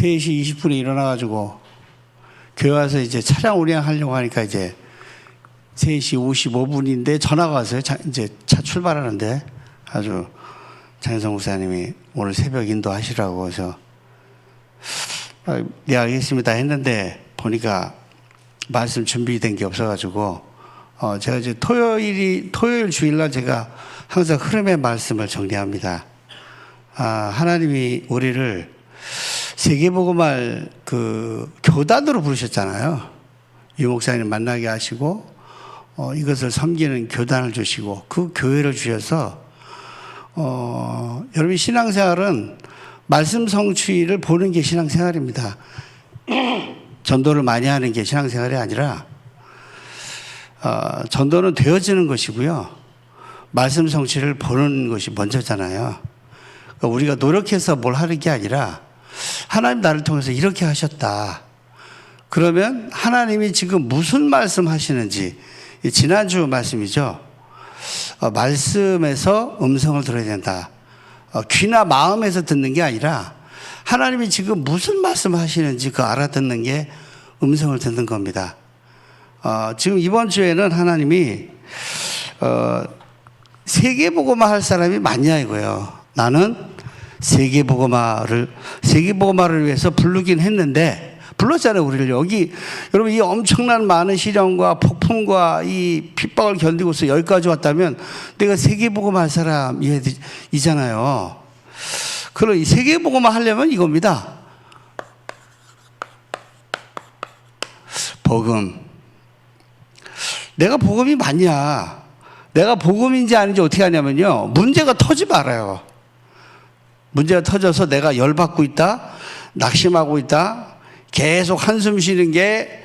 3시 20분에 일어나가지고 교회 와서 이제 차량 운행하려고 하니까 이제 3시 55분인데 전화가 왔어요. 이제 차 출발하는데 아주 장현성 목사님이 오늘 새벽 인도하시라고 해서 네 알겠습니다 했는데 보니까 말씀 준비된 게 없어가지고 제가 이제 토요일 주일날 제가 항상 흐름의 말씀을 정리합니다. 하나님이 우리를 세계복음할 그 교단으로 부르셨잖아요. 유 목사님 만나게 하시고 이것을 섬기는 교단을 주시고 그 교회를 주셔서 여러분 신앙생활은 말씀 성취를 보는 게 신앙생활입니다. 전도를 많이 하는 게 신앙생활이 아니라 전도는 되어지는 것이고요. 말씀 성취를 보는 것이 먼저잖아요. 그러니까 우리가 노력해서 뭘 하는 게 아니라 하나님 나를 통해서 이렇게 하셨다. 그러면 하나님이 지금 무슨 말씀 하시는지 지난주 말씀이죠. 말씀에서 음성을 들어야 된다. 귀나 마음에서 듣는 게 아니라 하나님이 지금 무슨 말씀 하시는지 그 알아듣는 게 음성을 듣는 겁니다. 지금 이번 주에는 하나님이 세계복음화 할 사람이 많냐 이거예요. 나는 세계복음화를 위해서 부르긴 했는데 불렀잖아요. 우리를 여기 여러분 이 엄청난 많은 시련과 폭풍과 이 핍박을 견디고서 여기까지 왔다면 내가 세계복음화 할 사람이잖아요. 그럼 이 세계복음화 하려면 이겁니다. 복음. 내가 복음이 맞냐? 내가 복음인지 아닌지 어떻게 하냐면요. 문제가 터지 말아요. 문제가 터져서 내가 열받고 있다, 낙심하고 있다, 계속 한숨 쉬는 게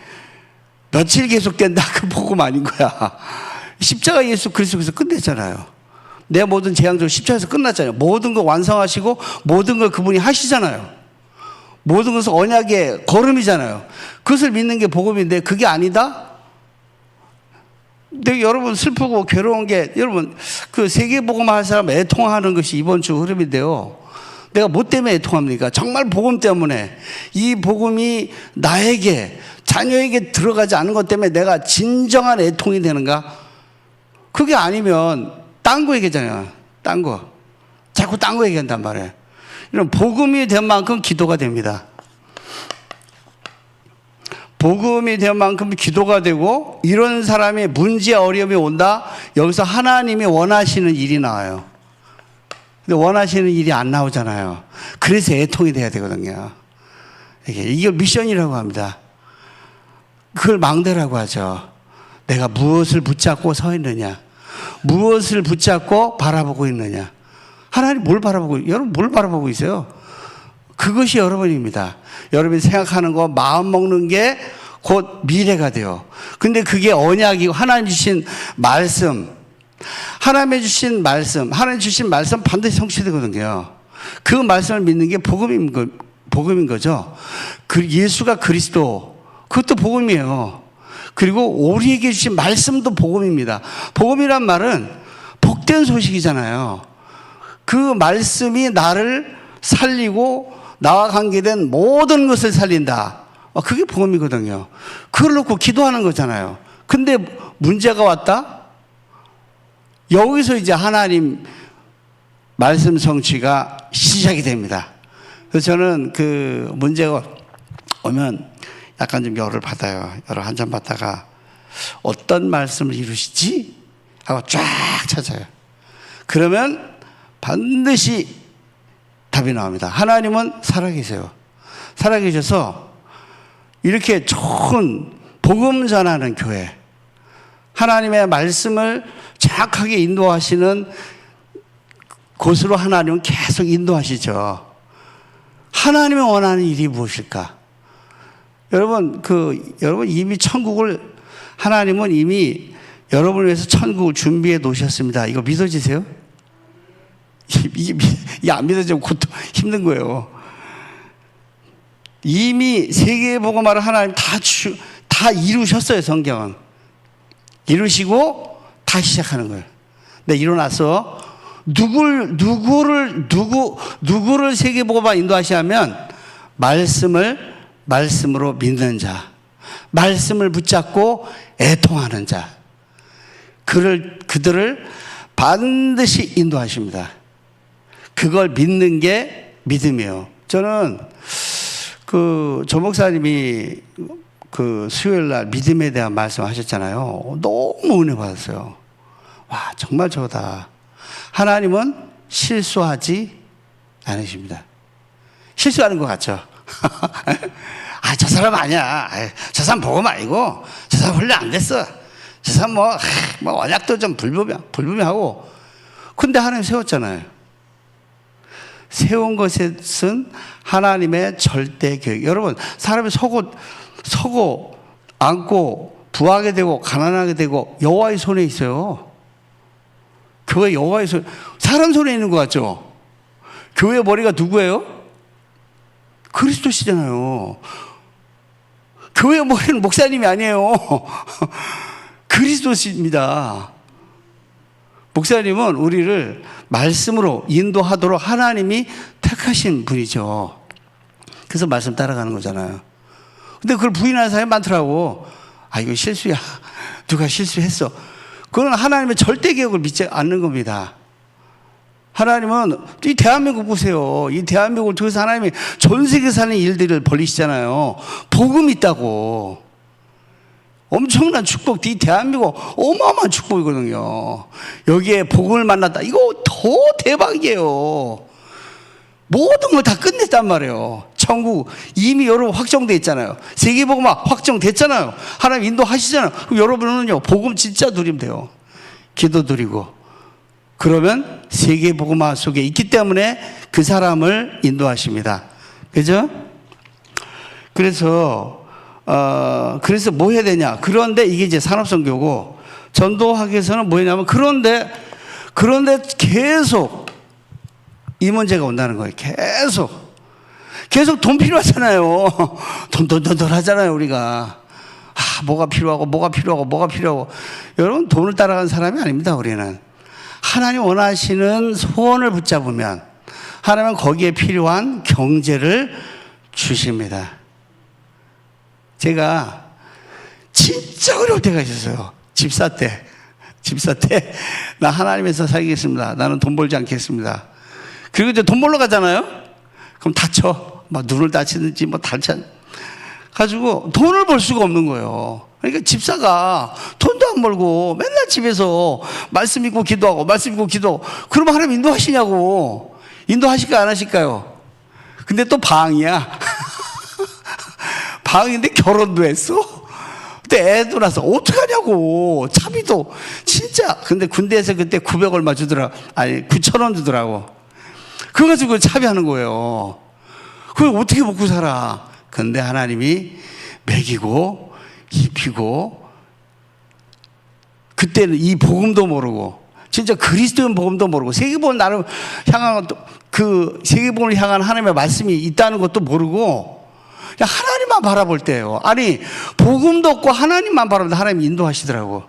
며칠 계속된다. 그 복음 아닌 거야. 십자가 예수 그리스도께서 끝냈잖아요. 내 모든 재앙적으로 십자가에서 끝났잖아요. 모든 걸 완성하시고 모든 걸 그분이 하시잖아요. 모든 것은 언약의 걸음이잖아요. 그것을 믿는 게 복음인데 그게 아니다? 근데 여러분 슬프고 괴로운 게 여러분 그 세계복음화 할 사람 애통하는 것이 이번 주 흐름인데요. 내가 뭐 때문에 애통합니까? 정말 복음 때문에 이 복음이 나에게 자녀에게 들어가지 않은 것 때문에 내가 진정한 애통이 되는가? 그게 아니면 딴 거 얘기잖아요. 딴 거. 자꾸 딴 거 얘기한단 말이에요. 이런 복음이 된 만큼 기도가 됩니다. 복음이 된 만큼 기도가 되고 이런 사람의 문제 어려움이 온다. 여기서 하나님이 원하시는 일이 나와요. 근데 원하시는 일이 안 나오잖아요. 그래서 애통이 돼야 되거든요. 이게 미션이라고 합니다. 그걸 망대라고 하죠. 내가 무엇을 붙잡고 서 있느냐, 무엇을 붙잡고 바라보고 있느냐. 하나님 뭘 바라보고, 여러분 뭘 바라보고 있어요? 그것이 여러분입니다. 여러분이 생각하는 거, 마음 먹는 게 곧 미래가 돼요. 근데 그게 언약이고 하나님 주신 말씀, 하나님 주신 말씀 반드시 성취되거든요. 그 말씀을 믿는 게 복음인 거죠. 그 예수가 그리스도, 그것도 복음이에요. 그리고 우리에게 주신 말씀도 복음입니다. 복음이란 말은 복된 소식이잖아요. 그 말씀이 나를 살리고 나와 관계된 모든 것을 살린다. 그게 복음이거든요. 그걸 놓고 기도하는 거잖아요. 근데 문제가 왔다? 여기서 이제 하나님 말씀 성취가 시작이 됩니다. 그래서 저는 그 문제가 오면 약간 좀 열을 받아요. 열을 한잔 받다가 어떤 말씀을 이루시지? 하고 쫙 찾아요. 그러면 반드시 답이 나옵니다. 하나님은 살아계세요. 살아계셔서 이렇게 좋은 복음 전하는 교회, 하나님의 말씀을 정확하게 인도하시는 곳으로 하나님은 계속 인도하시죠. 하나님이 원하는 일이 무엇일까? 여러분 이미 하나님은 이미 여러분을 위해서 천국을 준비해 놓으셨습니다. 이거 믿어지세요? 이게 안 믿어지면 힘든 거예요. 이미 세계복음화를 하나님 다 이루셨어요. 성경은 이루시고 다시 시작하는 거예요. 근데 일어나서 누구를 세계복음화 인도하시냐면 말씀으로 믿는 자, 말씀을 붙잡고 애통하는 자, 그들을 반드시 인도하십니다. 그걸 믿는 게 믿음이에요. 저는 조 목사님이 수요일 날 믿음에 대한 말씀 하셨잖아요. 너무 은혜 받았어요. 와, 정말 저거다. 하나님은 실수하지 않으십니다. 실수하는 것 같죠? 저 사람 아니야. 저 사람 복음 아니고, 저 사람 훈련 안 됐어. 저 사람 언약도 좀 불분명하고. 근데 하나님 세웠잖아요. 세운 것은 하나님의 절대 계획. 여러분, 사람이 서고, 앉고, 부하게 되고, 가난하게 되고, 여호와의 손에 있어요. 교회 여호와의 손, 사람 손에 있는 것 같죠? 교회 머리가 누구예요? 그리스도시잖아요. 교회 머리는 목사님이 아니에요. 그리스도십니다. 목사님은 우리를 말씀으로 인도하도록 하나님이 택하신 분이죠. 그래서 말씀 따라가는 거잖아요. 근데 그걸 부인하는 사람이 많더라고. 이거 실수야. 누가 실수했어. 그건 하나님의 절대 계획을 믿지 않는 겁니다. 하나님은 이 대한민국 보세요. 이 대한민국을 통해서 하나님이 전 세계에 사는 일들을 벌리시잖아요. 복음이 있다고. 엄청난 축복, 이 대한민국 어마어마한 축복이거든요. 여기에 복음을 만났다. 이거 더 대박이에요. 모든 걸 다 끝냈단 말이에요. 천국 이미 여러분 확정돼 있잖아요. 세계복음화 확정됐잖아요. 하나님 인도하시잖아요. 그럼 여러분은요, 복음 진짜 누리면 돼요. 기도 드리고. 그러면 세계복음화 속에 있기 때문에 그 사람을 인도하십니다. 그죠? 그래서 뭐 해야 되냐. 그런데 이게 이제 산업선교고, 전도하기 위해서는 뭐 했냐면, 그런데 계속 이 문제가 온다는 거예요. 계속 돈 필요하잖아요. 돈 하잖아요, 우리가. 뭐가 필요하고. 여러분, 돈을 따라가는 사람이 아닙니다, 우리는. 하나님 원하시는 소원을 붙잡으면 하나님은 거기에 필요한 경제를 주십니다. 제가 진짜 어려울 때가 있었어요. 집사 때 나 하나님에서 살겠습니다. 나는 돈 벌지 않겠습니다. 그리고 이제 돈 벌러 가잖아요. 그럼 다쳐. 눈을 다치든지 다쳐 가지고 돈을 벌 수가 없는 거예요. 그러니까 집사가 돈도 안 벌고 맨날 집에서 말씀 읽고 기도하고 그러면 하나님 인도하시냐고. 인도하실까요, 안 하실까요? 근데 또 방이야. 방인데 결혼도 했어? 근데 애도 나서 어떡하냐고. 차비도 진짜. 근데 군대에서 그때 900 얼마 주더라. 9,000원 주더라고. 그거 가지고 차비하는 거예요. 그걸 어떻게 먹고 살아? 근데 하나님이 먹이고 입히고, 그때는 이 복음도 모르고, 진짜 그리스도인 복음도 모르고, 세계복음을 나를 향한 세계복음을 향한 하나님의 말씀이 있다는 것도 모르고, 그냥 하나님만 바라볼 때예요. 복음도 없고 하나님만 바라볼 때 하나님이 인도하시더라고.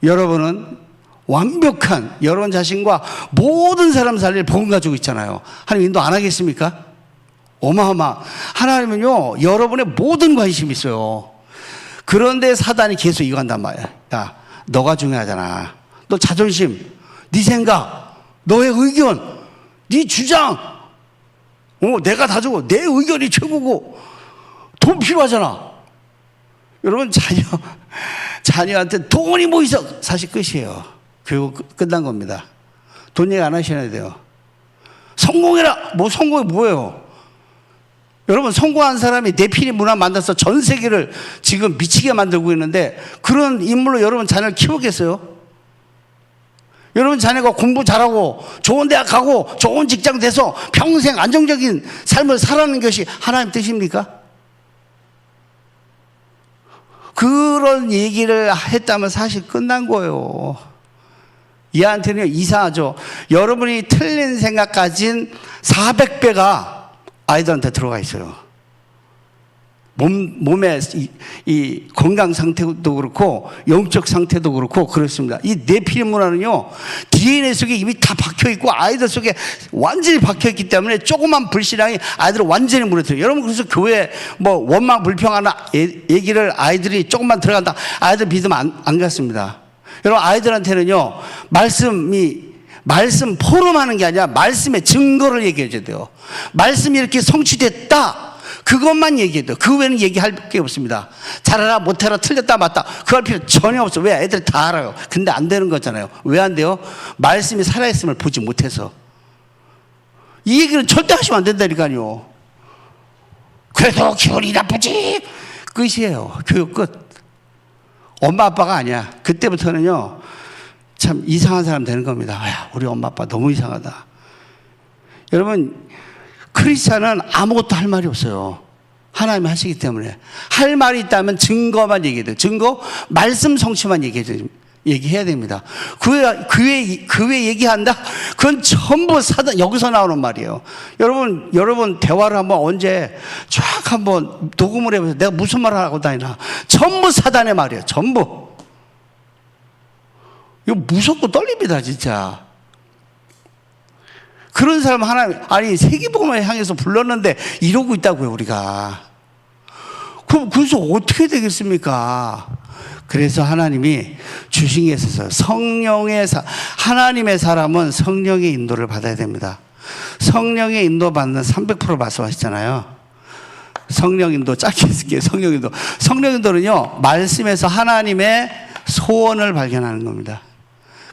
여러분은 완벽한 여러분 자신과 모든 사람 살릴 복음 가지고 있잖아요. 하나님 인도 안 하겠습니까? 하나님은요, 여러분의 모든 관심이 있어요. 그런데 사단이 계속 이거 한단 말이야. 야, 너가 중요하잖아. 너 자존심, 네 생각, 너의 의견, 네 주장, 내가 다 주고 내 의견이 최고고 돈 필요하잖아. 여러분, 자녀한테 돈이 뭐 있어? 사실 끝이에요. 교육 끝난 겁니다. 돈 얘기 안 하셔야 돼요. 성공해라. 성공이 뭐예요? 여러분, 성공한 사람이 네피리 문화 만들어서 전 세계를 지금 미치게 만들고 있는데, 그런 인물로 여러분 자녀를 키우겠어요? 여러분 자녀가 공부 잘하고 좋은 대학 가고 좋은 직장 돼서 평생 안정적인 삶을 살아가는 것이 하나님 뜻입니까? 그런 얘기를 했다면 사실 끝난 거예요. 얘한테는 이상하죠. 여러분이 틀린 생각 가진 400배가 아이들한테 들어가 있어요. 몸의 이 건강 상태도 그렇고 영적 상태도 그렇고 그렇습니다. 이 내피리 문화는요, DNA 속에 이미 다 박혀 있고 아이들 속에 완전히 박혀 있기 때문에 조그만 불신앙이 아이들을 완전히 무너뜨려요. 여러분, 그래서 교회 뭐 원망 불평하는 얘기를 아이들이 조금만 들어간다, 아이들 믿으면 안 갔습니다. 여러분, 아이들한테는요, 말씀 포럼하는 게 아니라 말씀의 증거를 얘기해 줘야 돼요. 말씀이 이렇게 성취됐다, 그것만 얘기해야 돼요. 그 외에는 얘기할 게 없습니다. 잘하라 못해라 틀렸다 맞다 그거 할 필요 전혀 없어. 왜? 애들이 다 알아요. 근데 안 되는 거잖아요. 왜 안 돼요? 말씀이 살아있음을 보지 못해서. 이 얘기는 절대 하시면 안 된다니까요. 그래도 기분이 나쁘지, 끝이에요. 교육 끝. 엄마 아빠가 아니야. 그때부터는요, 참 이상한 사람 되는 겁니다. 야, 우리 엄마 아빠 너무 이상하다. 여러분, 크리스찬은 아무것도 할 말이 없어요. 하나님이 하시기 때문에. 할 말이 있다면 증거만 얘기해야 돼요. 증거, 말씀 성취만 얘기해야 됩니다. 그 외 얘기한다? 그건 전부 사단, 여기서 나오는 말이에요. 여러분 대화를 한번 언제 쫙 한번 녹음을 해보세요. 내가 무슨 말을 하고 다니나. 전부 사단의 말이에요. 전부. 이거 무섭고 떨립니다, 진짜. 그런 사람 하나님, 아니, 세계복음을 향해서 불렀는데 이러고 있다고요, 우리가. 그래서 어떻게 되겠습니까? 그래서 하나님이 주신 게 있어서 하나님의 사람은 성령의 인도를 받아야 됩니다. 성령의 인도 받는 300% 말씀하셨잖아요. 성령 인도, 짧게 쓸게요. 성령 인도. 성령 인도는요, 말씀에서 하나님의 소원을 발견하는 겁니다.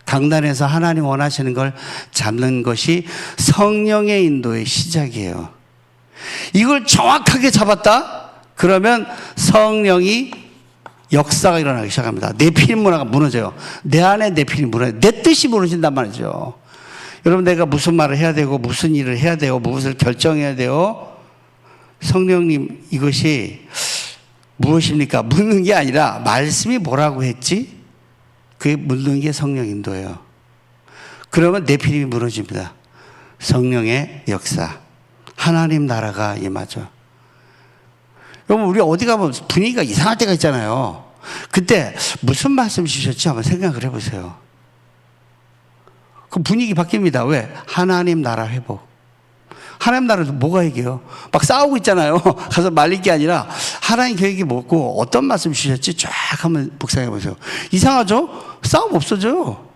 강단에서 하나님 원하시는 걸 잡는 것이 성령의 인도의 시작이에요. 이걸 정확하게 잡았다? 그러면 성령이 역사가 일어나기 시작합니다. 내 필 문화가 무너져요. 내 안에 내 필이 무너져요. 내 뜻이 무너진단 말이죠. 여러분, 내가 무슨 말을 해야 되고 무슨 일을 해야 되고 무엇을 결정해야 돼요? 성령님, 이것이 무엇입니까? 묻는 게 아니라 말씀이 뭐라고 했지? 그게 묻는 게 성령 인도예요. 그러면 내 필이 무너집니다. 성령의 역사, 하나님 나라가 임하죠. 여러분, 우리 어디 가면 분위기가 이상할 때가 있잖아요. 그때 무슨 말씀 주셨지 한번 생각을 해보세요. 그 분위기 바뀝니다. 왜? 하나님 나라 회복. 하나님 나라도 뭐가 얘기해요? 막 싸우고 있잖아요. 가서 말릴 게 아니라 하나님 계획이 뭐고 어떤 말씀 주셨지 쫙 한번 묵상해 보세요. 이상하죠? 싸움 없어져요.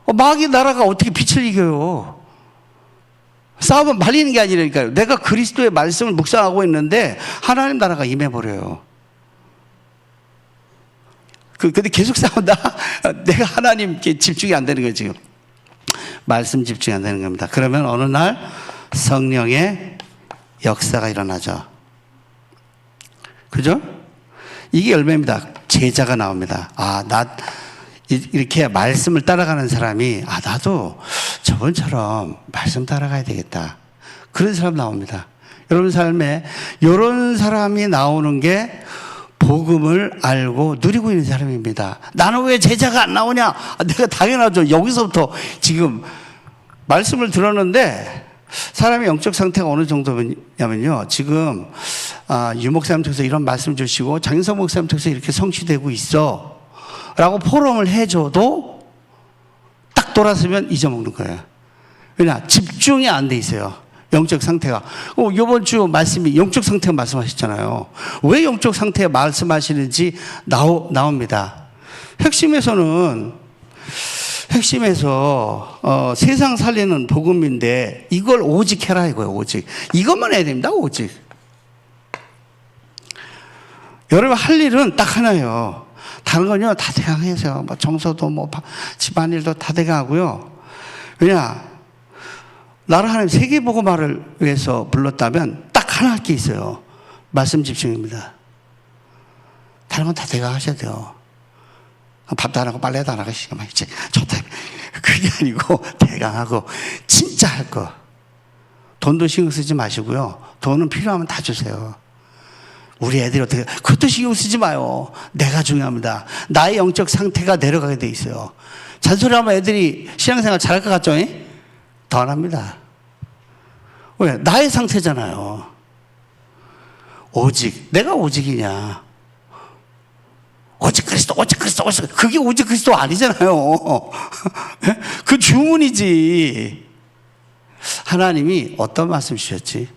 마귀 나라가 어떻게 빛을 이겨요? 싸움은 말리는 게 아니라니까요. 내가 그리스도의 말씀을 묵상하고 있는데 하나님 나라가 임해버려요. 근데 계속 싸운다? 내가 하나님께 집중이 안 되는 거예요, 지금. 말씀 집중이 안 되는 겁니다. 그러면 어느 날 성령의 역사가 일어나죠. 그죠? 이게 열매입니다. 제자가 나옵니다. 이렇게 말씀을 따라가는 사람이, 나도 저번처럼 말씀 따라가야 되겠다. 그런 사람 나옵니다. 여러분 삶에 이런 사람이 나오는 게 복음을 알고 누리고 있는 사람입니다. 나는 왜 제자가 안 나오냐? 내가 당연하죠. 여기서부터 지금 말씀을 들었는데 사람의 영적 상태가 어느 정도냐면요. 지금 유 목사님 통해서 이런 말씀 주시고 장인성 목사님 통해서 이렇게 성취되고 있어 라고 포럼을 해줘도 딱 돌아서면 잊어먹는 거예요. 왜냐? 집중이 안 돼 있어요. 영적 상태가. 이번 주 말씀이 영적 상태 말씀하셨잖아요. 왜 영적 상태 말씀하시는지 나옵니다. 핵심에서 세상 살리는 복음인데 이걸 오직 해라 이거예요. 오직. 이것만 해야 됩니다. 오직. 여러분 할 일은 딱 하나예요. 다른 건요 다 대강 해서요. 뭐 청소도 뭐 집안일도 다 대강 하고요. 왜냐? 나를 하나님 세계복음화를 위해서 불렀다면 딱 하나 할 게 있어요. 말씀 집중입니다. 다른 건 다 대강 하셔야 돼요. 밥도 안 하고 빨래도 안 하고 시간 많이 좋다. 그게 아니고 대강 하고 진짜 할 거. 돈도 신경 쓰지 마시고요. 돈은 필요하면 다 주세요. 우리 애들이 어떻게, 그것도 신경 쓰지 마요. 내가 중요합니다. 나의 영적 상태가 내려가게 돼 있어요. 잔소리하면 애들이 신앙생활 잘할 것 같죠? 더 안 합니다. 왜? 나의 상태잖아요. 오직. 내가 오직이냐. 오직 그리스도, 오직 그리스도, 오직 그리스도. 그게 오직 그리스도 아니잖아요. 그 주문이지. 하나님이 어떤 말씀 주셨지?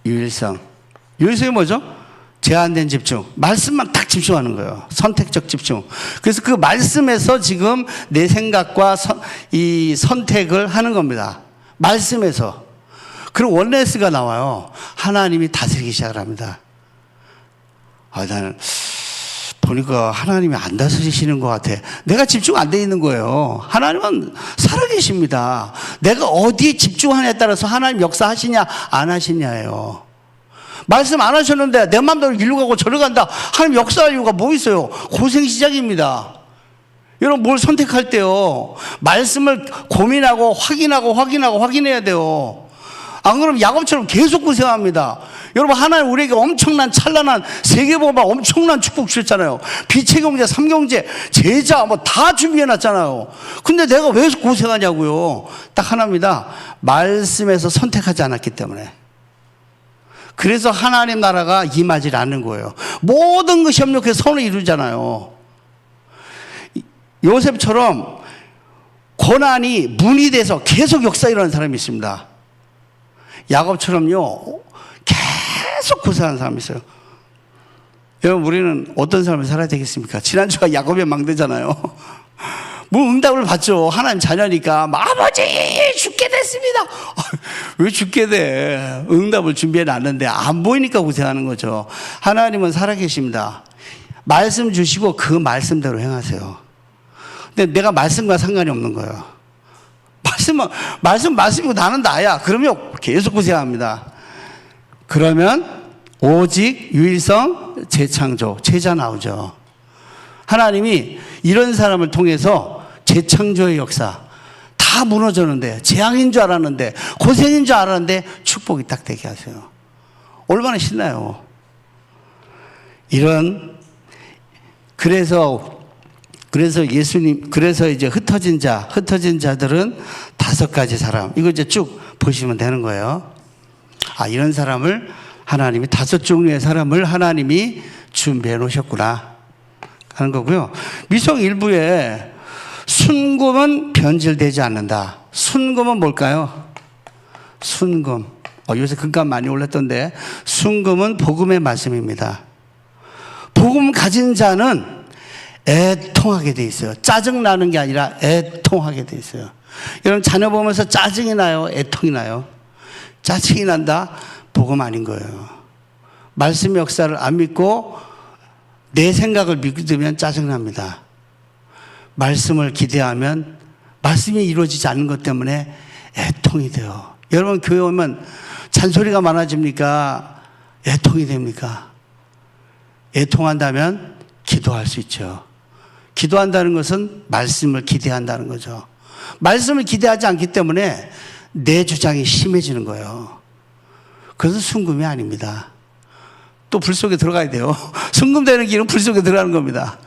유일성. 유일성이 뭐죠? 제한된 집중. 말씀만 딱 집중하는 거예요. 선택적 집중. 그래서 그 말씀에서 지금 내 생각과 이 선택을 하는 겁니다. 말씀에서. 그리고 원네스가 나와요. 하나님이 다스리기 시작을 합니다. 나는 보니까 하나님이 안 다스리시는 것 같아. 내가 집중 안 돼 있는 거예요. 하나님은 살아계십니다. 내가 어디에 집중하냐에 따라서 하나님 역사하시냐 안 하시냐예요. 말씀 안 하셨는데 내 마음대로 일로 가고 저로 간다. 하나님 역사할 이유가 뭐 있어요? 고생 시작입니다. 여러분 뭘 선택할 때요, 말씀을 고민하고 확인해야 돼요. 안 그러면 야곱처럼 계속 고생합니다. 여러분 하나님 우리에게 엄청난 찬란한 세계복음과 엄청난 축복 주셨잖아요. 빛의 경제, 삼경제, 제자 뭐 다 준비해놨잖아요. 근데 내가 왜 고생하냐고요. 딱 하나입니다. 말씀에서 선택하지 않았기 때문에. 그래서 하나님 나라가 임하지 않는 거예요. 모든 것이 협력해서 선을 이루잖아요. 요셉처럼 고난이 문이 돼서 계속 역사 일어나는 사람이 있습니다. 야곱처럼요, 계속 고생하는 사람이 있어요. 여러분, 우리는 어떤 삶을 살아야 되겠습니까? 지난주가 야곱의 망대잖아요. 뭐 응답을 받죠. 하나님 자녀니까. 아버지, 죽게 됐습니다. 왜 죽게 돼? 응답을 준비해 놨는데 안 보이니까 고생하는 거죠. 하나님은 살아계십니다. 말씀 주시고 그 말씀대로 행하세요. 근데 내가 말씀과 상관이 없는 거예요. 말씀이고 나는 나야. 그러면 계속 고생합니다. 그러면 오직 유일성 재창조, 제자 나오죠. 하나님이 이런 사람을 통해서 재창조의 역사 다 무너졌는데, 재앙인 줄 알았는데, 고생인 줄 알았는데 축복이 딱 되게 하세요. 얼마나 신나요. 그래서 예수님, 그래서 이제 흩어진 자들은 5가지 사람. 이거 이제 쭉 보시면 되는 거예요. 이런 사람을 하나님이 5종류의 사람을 하나님이 준비해 놓으셨구나 하는 거고요. 미성 일부에 순금은 변질되지 않는다. 순금은 뭘까요? 순금. 요새 금값 많이 올랐던데, 순금은 복음의 말씀입니다. 복음 가진 자는 애통하게 돼 있어요. 짜증나는 게 아니라 애통하게 돼 있어요. 여러분 자녀 보면서 짜증이 나요? 애통이 나요? 짜증이 난다? 복음 아닌 거예요. 말씀 역사를 안 믿고 내 생각을 믿으면 짜증납니다. 말씀을 기대하면 말씀이 이루어지지 않는 것 때문에 애통이 돼요. 여러분 교회 오면 잔소리가 많아집니까? 애통이 됩니까? 애통한다면 기도할 수 있죠. 기도한다는 것은 말씀을 기대한다는 거죠. 말씀을 기대하지 않기 때문에 내 주장이 심해지는 거예요. 그것은 순금이 아닙니다. 또 불 속에 들어가야 돼요. 순금되는 길은 불 속에 들어가는 겁니다.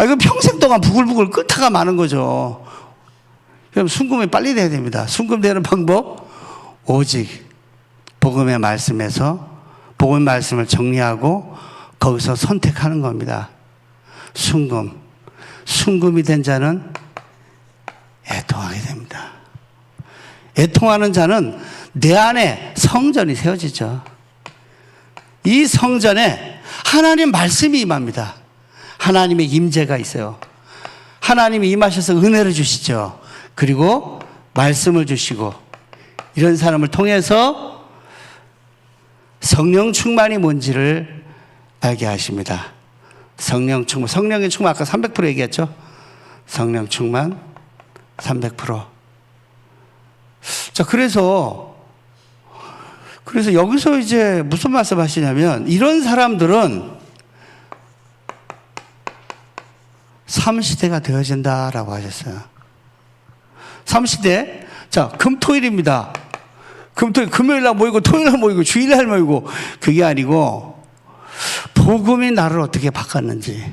이건 평생 동안 부글부글 끓다가 마는 거죠. 그럼 순금이 빨리 돼야 됩니다. 순금되는 방법, 오직 복음의 말씀에서 복음의 말씀을 정리하고 거기서 선택하는 겁니다. 순금이 된 자는 애통하게 됩니다. 애통하는 자는 내 안에 성전이 세워지죠. 이 성전에 하나님 말씀이 임합니다. 하나님의 임재가 있어요. 하나님이 임하셔서 은혜를 주시죠. 그리고 말씀을 주시고, 이런 사람을 통해서 성령 충만이 뭔지를 알게 하십니다. 성령 충만, 성령의 충만 아까 300% 얘기했죠? 성령 충만 300%. 자, 그래서 여기서 이제 무슨 말씀 하시냐면, 이런 사람들은 3시대가 되어진다라고 하셨어요. 3시대. 자, 금토일입니다. 금요일날 모이고, 토요일날 모이고, 주일날 모이고, 그게 아니고, 복음이 나를 어떻게 바꿨는지,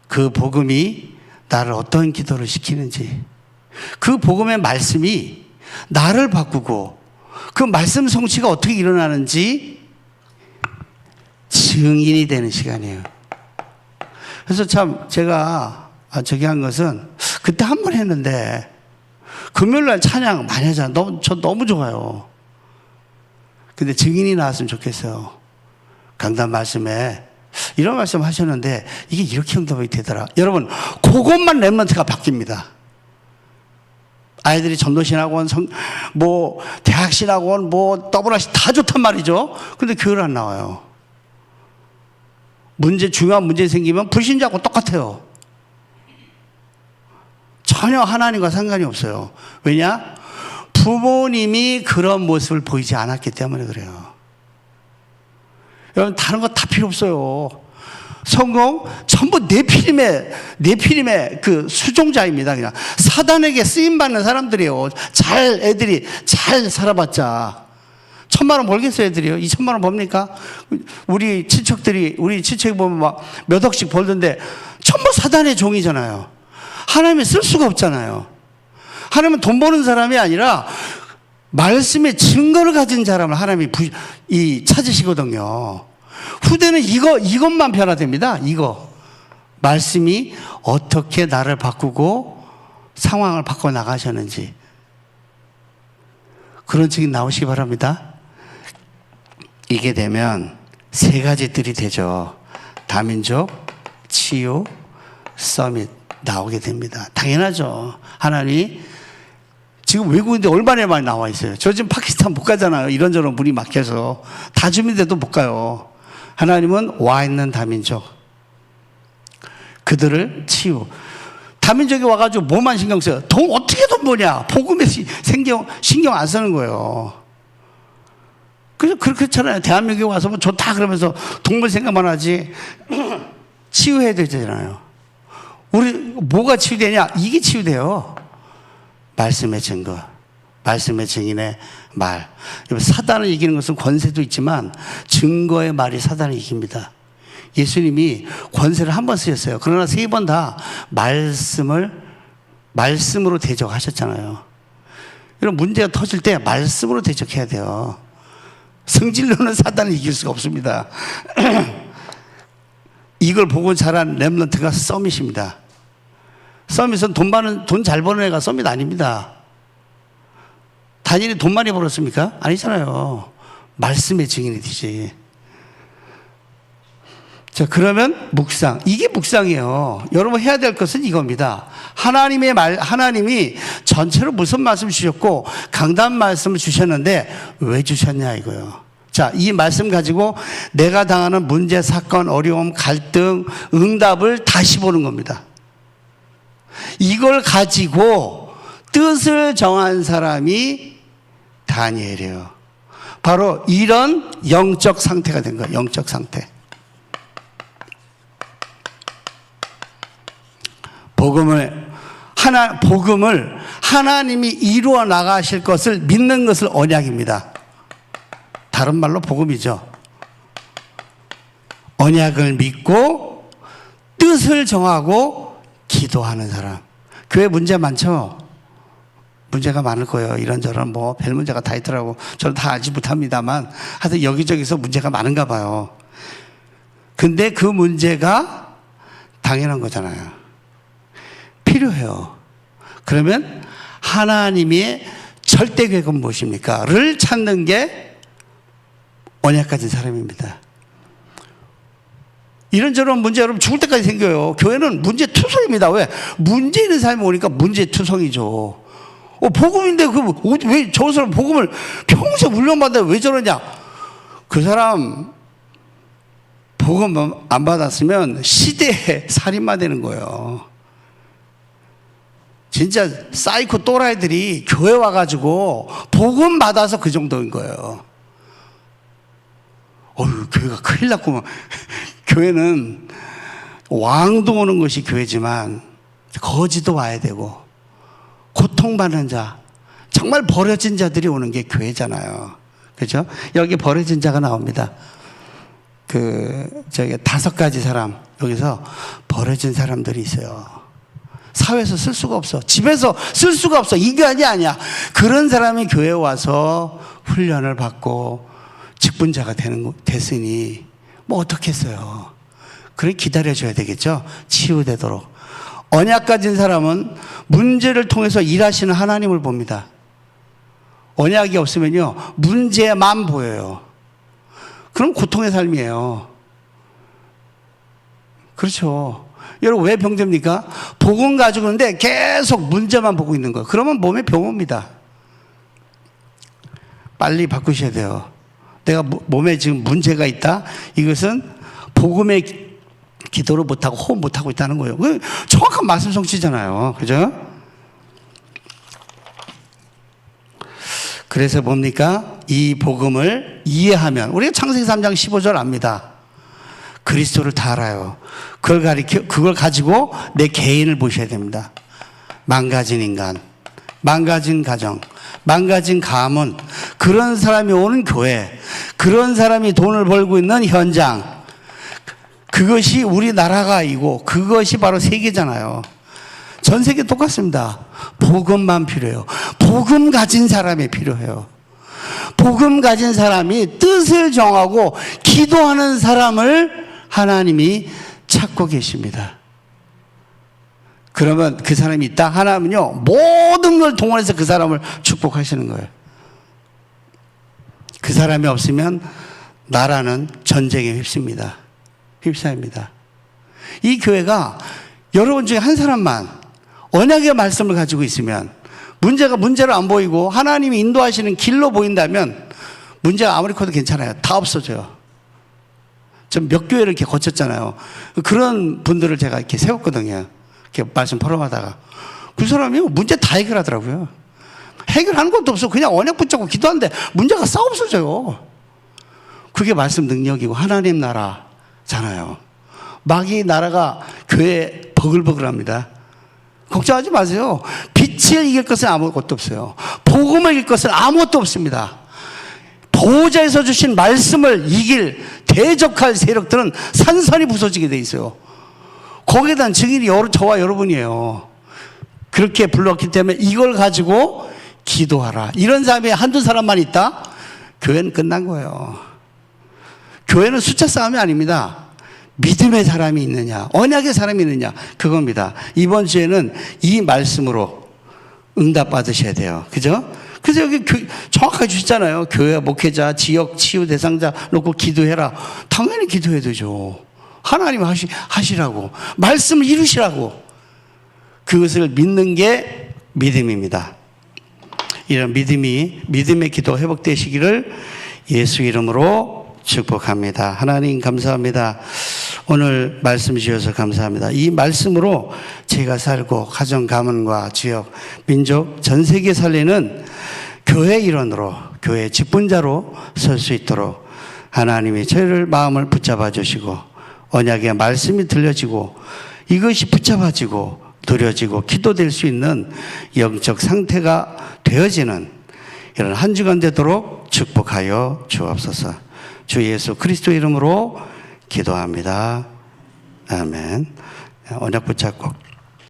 그 복음이 나를 어떤 기도를 시키는지, 그 복음의 말씀이 나를 바꾸고 그 말씀 성취가 어떻게 일어나는지 증인이 되는 시간이에요. 그래서 참 제가 저기 한 것은 그때 한 번 했는데 금요일날 찬양 많이 하잖아요. 저 너무 좋아요. 근데 증인이 나왔으면 좋겠어요. 강단 말씀에 이런 말씀 하셨는데 이게 이렇게 응답이 되더라. 여러분 그것만 렘넌트가 바뀝니다. 아이들이 전도신학원, 뭐 대학신학원, 뭐 더블아시 다 좋단 말이죠. 근데 교회를 안 나와요. 중요한 문제 생기면 불신자하고 똑같아요. 전혀 하나님과 상관이 없어요. 왜냐? 부모님이 그런 모습을 보이지 않았기 때문에 그래요. 여러분 다른 거 다 필요 없어요. 성공 전부 네피림의 그 수종자입니다. 그냥 사단에게 쓰임 받는 사람들이에요. 애들이 잘 살아봤자 1,000만 원 벌겠어요, 애들이요. 2,000만 원 법니까? 우리 친척이 보면 막 몇 억씩 벌던데 전부 사단의 종이잖아요. 하나님이 쓸 수가 없잖아요. 하나님은 돈 버는 사람이 아니라 말씀의 증거를 가진 사람을 하나님이 찾으시거든요. 후대는 이것만 변화됩니다. 이거. 말씀이 어떻게 나를 바꾸고 상황을 바꿔 나가셨는지. 그런 책이 나오시기 바랍니다. 이게 되면 세 가지 뜰이 되죠. 다민족, 치유, 서밋 나오게 됩니다. 당연하죠. 하나님이 지금 외국인들 얼마나 많이 나와 있어요. 저 지금 파키스탄 못 가잖아요. 이런저런 물이 막혀서 다 주민데도 못 가요. 하나님은 와 있는 다민족, 그들을 치유. 다민족이 와가지고 뭐만 신경 써요? 어떻게 돈 버냐? 복음에 신경 안 쓰는 거예요. 그래서 그렇잖아요. 대한민국에 와서 뭐 좋다 그러면서 동물 생각만 하지. 치유해야 되잖아요. 우리 뭐가 치유되냐? 이게 치유돼요. 말씀의 증거, 말씀의 증인의 말. 사단을 이기는 것은 권세도 있지만 증거의 말이 사단을 이깁니다. 예수님이 권세를 한 번 쓰셨어요. 그러나 3번 다 말씀으로 대적하셨잖아요. 이런 문제가 터질 때 말씀으로 대적해야 돼요. 성질로는 사단을 이길 수가 없습니다. 이걸 보고 자란 렘넌트가 서밋입니다. 서밋은 돈 잘 버는 애가 서밋 아닙니다. 다니엘이 돈 많이 벌었습니까? 아니잖아요. 말씀의 증인이 되지. 자, 그러면 묵상. 이게 묵상이에요. 여러분 해야 될 것은 이겁니다. 하나님이 전체로 무슨 말씀 주셨고 강단 말씀을 주셨는데 왜 주셨냐 이거요. 자, 이 말씀 가지고 내가 당하는 문제, 사건, 어려움, 갈등, 응답을 다시 보는 겁니다. 이걸 가지고 뜻을 정한 사람이 다니엘이에요. 바로 이런 영적 상태가 된 거예요. 영적 상태. 복음을 하나님이 이루어 나가실 것을 믿는 것을 언약입니다. 다른 말로 복음이죠. 언약을 믿고 뜻을 정하고 기도하는 사람. 교회 문제 많죠? 문제가 많을 거예요. 이런저런 별 문제가 다 있더라고. 저는 다 알지 못합니다만 하여튼 여기저기서 문제가 많은가 봐요. 근데 그 문제가 당연한 거잖아요. 필요해요. 그러면 하나님의 절대 계획은 무엇입니까? 를 찾는 게 언약 가진 사람입니다. 이런저런 문제 여러분 죽을 때까지 생겨요. 교회는 문제 투성입니다. 왜? 문제 있는 사람이 오니까 문제 투성이죠. 복음인데 왜 저 사람 복음을 평생 훈련받아 왜 저러냐? 그 사람 복음 안 받았으면 시대에 살인마 되는 거예요. 진짜 사이코 또라이들이 교회 와가지고 복음 받아서 그 정도인 거예요. 교회가 큰일 났구만. 교회는 왕도 오는 것이 교회지만 거지도 와야 되고 고통받는 자, 정말 버려진 자들이 오는 게 교회잖아요. 그렇죠? 여기 버려진 자가 나옵니다. 저기 5가지 사람, 여기서 버려진 사람들이 있어요. 사회에서 쓸 수가 없어. 집에서 쓸 수가 없어. 인간이 아니야. 그런 사람이 교회에 와서 훈련을 받고 직분자가 됐으니 뭐 어떻겠어요. 그래 기다려줘야 되겠죠. 치유되도록. 언약 가진 사람은 문제를 통해서 일하시는 하나님을 봅니다. 언약이 없으면요, 문제만 보여요. 그럼 고통의 삶이에요. 그렇죠. 여러분, 왜 병듭니까? 복음 가지고 있는데 계속 문제만 보고 있는 거예요. 그러면 몸에 병 옵니다. 빨리 바꾸셔야 돼요. 내가 몸에 지금 문제가 있다? 이것은 복음의 기도를 못하고 호흡 못하고 있다는 거예요. 정확한 말씀 성취잖아요. 그죠? 그래서 뭡니까? 이 복음을 이해하면, 우리가 창세기 3장 15절 압니다. 그리스도를 다 알아요. 그걸 가지고 내 개인을 보셔야 됩니다. 망가진 인간, 망가진 가정, 망가진 가문, 그런 사람이 오는 교회, 그런 사람이 돈을 벌고 있는 현장, 그것이 우리나라가 이고 그것이 바로 세계잖아요. 전 세계 똑같습니다. 복음만 필요해요. 복음 가진 사람이 필요해요. 복음 가진 사람이 뜻을 정하고 기도하는 사람을 하나님이 찾고 계십니다. 그러면 그 사람이 있다? 하나님은요, 모든 걸 동원해서 그 사람을 축복하시는 거예요. 그 사람이 없으면 나라는 전쟁에 휩싸입니다. 이 교회가 여러분 중에 한 사람만 언약의 말씀을 가지고 있으면, 문제로 안 보이고 하나님이 인도하시는 길로 보인다면 문제가 아무리 커도 괜찮아요. 다 없어져요. 전 몇 교회를 이렇게 거쳤잖아요. 그런 분들을 제가 이렇게 세웠거든요. 이렇게 말씀 포럼하다가. 그 사람이 문제 다 해결하더라고요. 해결하는 것도 없어. 그냥 언약 붙잡고 기도하는데 문제가 싹 없어져요. 그게 말씀 능력이고 하나님 나라잖아요. 마귀 나라가 교회에 버글버글합니다. 걱정하지 마세요. 빛을 이길 것은 아무것도 없어요. 복음을 이길 것은 아무것도 없습니다. 보호자에서 주신 말씀을 이길 대적할 세력들은 산산이 부서지게 돼 있어요. 거기에 대한 증인이 저와 여러분이에요. 그렇게 불렀기 때문에 이걸 가지고 기도하라. 이런 사람이 한두 사람만 있다? 교회는 끝난 거예요. 교회는 숫자 싸움이 아닙니다. 믿음의 사람이 있느냐, 언약의 사람이 있느냐, 그겁니다. 이번 주에는 이 말씀으로 응답 받으셔야 돼요. 그죠? 그래서 여기 정확하게 주시잖아요. 교회 목회자, 지역 치유 대상자 놓고 기도해라. 당연히 기도해야 되죠. 하나님 하시라고. 말씀을 이루시라고. 그것을 믿는 게 믿음입니다. 이런 믿음의 기도 회복되시기를 예수 이름으로 축복합니다. 하나님 감사합니다. 오늘 말씀 주셔서 감사합니다. 이 말씀으로 제가 살고 가정, 가문과 지역, 민족, 전 세계 살리는 교회 일원으로, 교회 직분자로 설 수 있도록 하나님이 저희를 마음을 붙잡아 주시고 언약의 말씀이 들려지고 이것이 붙잡아지고 누려지고 기도될 수 있는 영적 상태가 되어지는 이런 한 주간 되도록 축복하여 주옵소서. 주 예수 그리스도 이름으로 기도합니다. 아멘. 언약 붙잡고